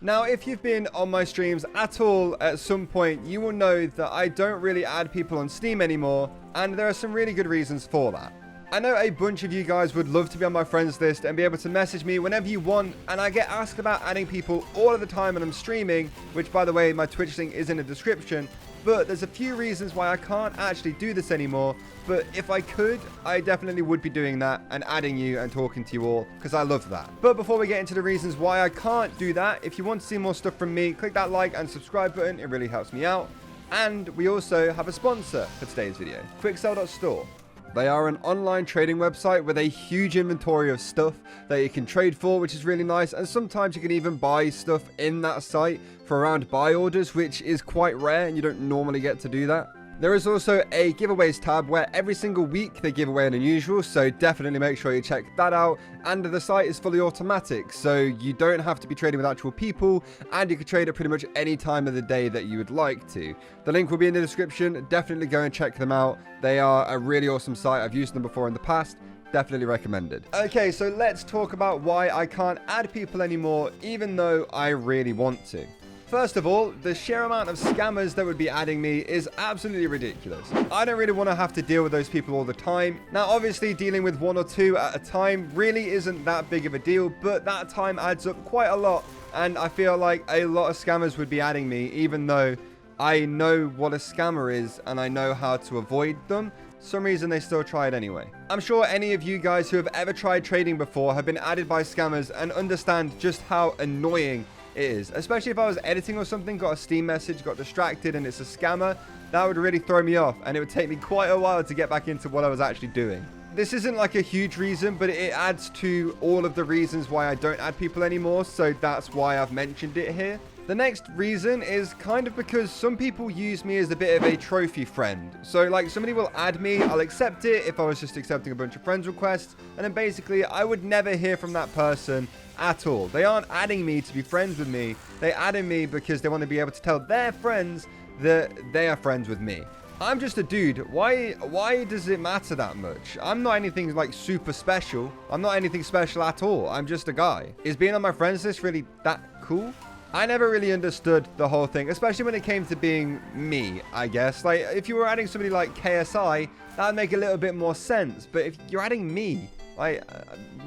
Now, if you've been on my streams at all at some point, you will know that I don't really add people on Steam anymore, and there are some really good reasons for that. I know a bunch of you guys would love to be on my friends list and be able to message me whenever you want, and I get asked about adding people all of the time when I'm streaming, which, by the way, my Twitch link is in the description, but there's a few reasons why I can't actually do this anymore, but if I could, I definitely would be doing that and adding you and talking to you all, because I love that. But before we get into the reasons why I can't do that, if you want to see more stuff from me, click that like and subscribe button, it really helps me out. And we also have a sponsor for today's video, Quicksell.store. They are an online trading website with a huge inventory of stuff that you can trade for, which is really nice. And sometimes you can even buy stuff in that site for around buy orders, which is quite rare and you don't normally get to do that. There is also a giveaways tab where every single week they give away an unusual, so definitely make sure you check that out. And the site is fully automatic, so you don't have to be trading with actual people, and you can trade at pretty much any time of the day that you would like to. The link will be in the description. Definitely go and check them out. They are a really awesome site. I've used them before in the past. Definitely recommended. Okay, so let's talk about why I can't add people anymore, even though I really want to. First of all, the sheer amount of scammers that would be adding me is absolutely ridiculous. I don't really want to have to deal with those people all the time. Now, obviously, dealing with one or two at a time really isn't that big of a deal, but that time adds up quite a lot, and I feel like a lot of scammers would be adding me, even though I know what a scammer is and I know how to avoid them. For some reason they still try it anyway. I'm sure any of you guys who have ever tried trading before have been added by scammers and understand just how annoying it is, especially if I was editing or something, got a Steam message, got distracted, and it's a scammer. That would really throw me off, and it would take me quite a while to get back into what I was actually doing. This isn't like a huge reason, but it adds to all of the reasons why I don't add people anymore, so that's why I've mentioned it here. The next reason is kind of because some people use me as a bit of a trophy friend. So like somebody will add me, I'll accept it if I was just accepting a bunch of friends requests, and then basically I would never hear from that person at all. They aren't adding me to be friends with me. They added me because they want to be able to tell their friends that they are friends with me. I'm just a dude. Why does it matter that much? I'm not anything like super special. I'm not anything special at all. I'm just a guy. Is being on my friends list really that cool? I never really understood the whole thing, especially when it came to being me, I guess. Like, if you were adding somebody like KSI, that would make a little bit more sense. But if you're adding me, like,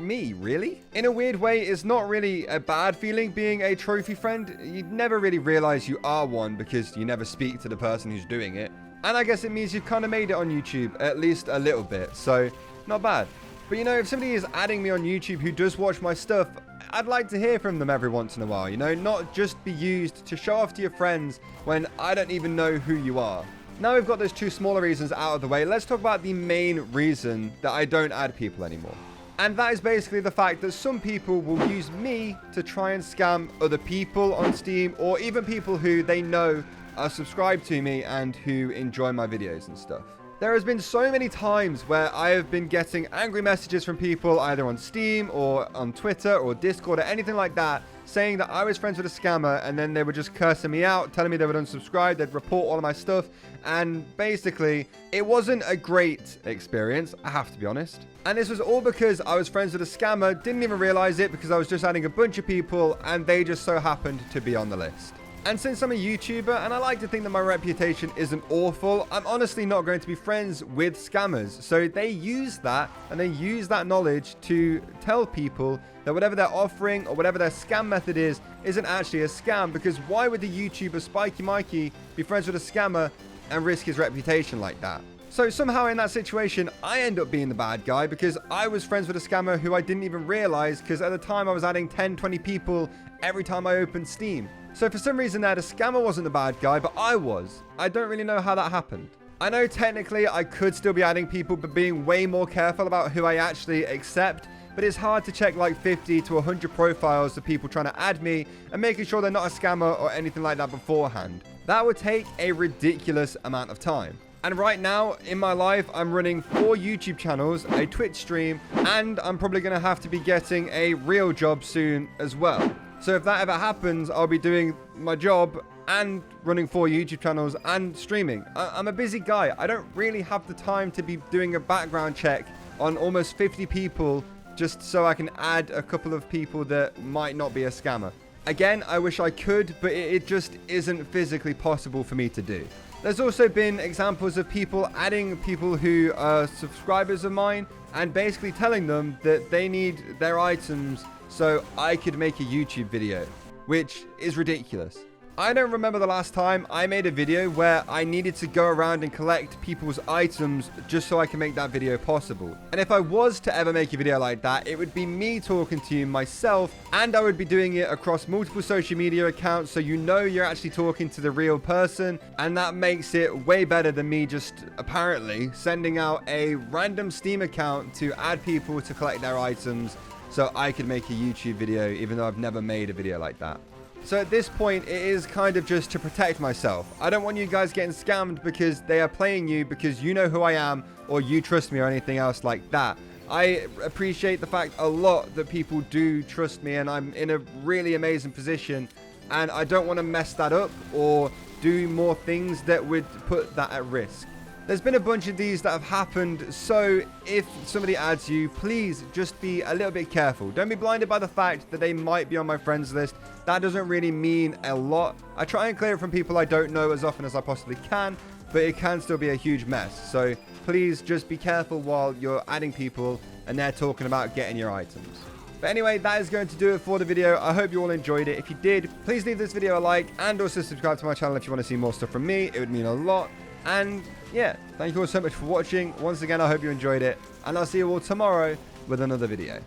me, really? In a weird way, it's not really a bad feeling being a trophy friend. You'd never really realize you are one because you never speak to the person who's doing it. And I guess it means you've kind of made it on YouTube, at least a little bit. So, not bad. But, you know, if somebody is adding me on YouTube who does watch my stuff, I'd like to hear from them every once in a while, you know, not just be used to show off to your friends when I don't even know who you are. Now we've got those two smaller reasons out of the way, let's talk about the main reason that I don't add people anymore. And that is basically the fact that some people will use me to try and scam other people on Steam, or even people who they know are subscribed to me and who enjoy my videos and stuff. There has been so many times where I have been getting angry messages from people either on Steam or on Twitter or Discord or anything like that, saying that I was friends with a scammer, and then they were just cursing me out, telling me they would unsubscribe, they'd report all of my stuff, and basically, it wasn't a great experience, I have to be honest. And this was all because I was friends with a scammer, didn't even realize it because I was just adding a bunch of people, and they just so happened to be on the list. And since I'm a YouTuber, and I like to think that my reputation isn't awful, I'm honestly not going to be friends with scammers. So they use that, and they use that knowledge to tell people that whatever they're offering or whatever their scam method is, isn't actually a scam. Because why would the YouTuber Spikey Mikey be friends with a scammer and risk his reputation like that? So somehow in that situation, I end up being the bad guy because I was friends with a scammer who I didn't even realize, because at the time I was adding 10, 20 people every time I opened Steam. So for some reason there, the scammer wasn't the bad guy, but I was. I don't really know how that happened. I know technically I could still be adding people, but being way more careful about who I actually accept. But it's hard to check like 50 to 100 profiles of people trying to add me and making sure they're not a scammer or anything like that beforehand. That would take a ridiculous amount of time. And right now in my life, I'm running 4 YouTube channels, a Twitch stream, and I'm probably going to have to be getting a real job soon as well. So if that ever happens, I'll be doing my job and running 4 YouTube channels and streaming. I'm a busy guy. I don't really have the time to be doing a background check on almost 50 people just so I can add a couple of people that might not be a scammer. Again, I wish I could, but it just isn't physically possible for me to do. There's also been examples of people adding people who are subscribers of mine and basically telling them that they need their items so I could make a YouTube video, which is ridiculous. I don't remember the last time I made a video where I needed to go around and collect people's items just so I can make that video possible. And if I was to ever make a video like that, it would be me talking to you myself, and I would be doing it across multiple social media accounts so you know you're actually talking to the real person, and that makes it way better than me just apparently sending out a random Steam account to add people to collect their items so I could make a YouTube video, even though I've never made a video like that. So at this point, it is kind of just to protect myself. I don't want you guys getting scammed because they are playing you because you know who I am or you trust me or anything else like that. I appreciate the fact a lot that people do trust me and I'm in a really amazing position, and I don't want to mess that up or do more things that would put that at risk. There's been a bunch of these that have happened, so if somebody adds you, please just be a little bit careful. Don't be blinded by the fact that they might be on my friends list. That doesn't really mean a lot. I try and clear it from people I don't know as often as I possibly can, but it can still be a huge mess. So please just be careful while you're adding people and they're talking about getting your items. But anyway, that is going to do it for the video. I hope you all enjoyed it. If you did, please leave this video a like and also subscribe to my channel if you want to see more stuff from me. It would mean a lot. And yeah, thank you all so much for watching. Once again, I hope you enjoyed it, and I'll see you all tomorrow with another video.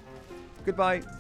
Goodbye.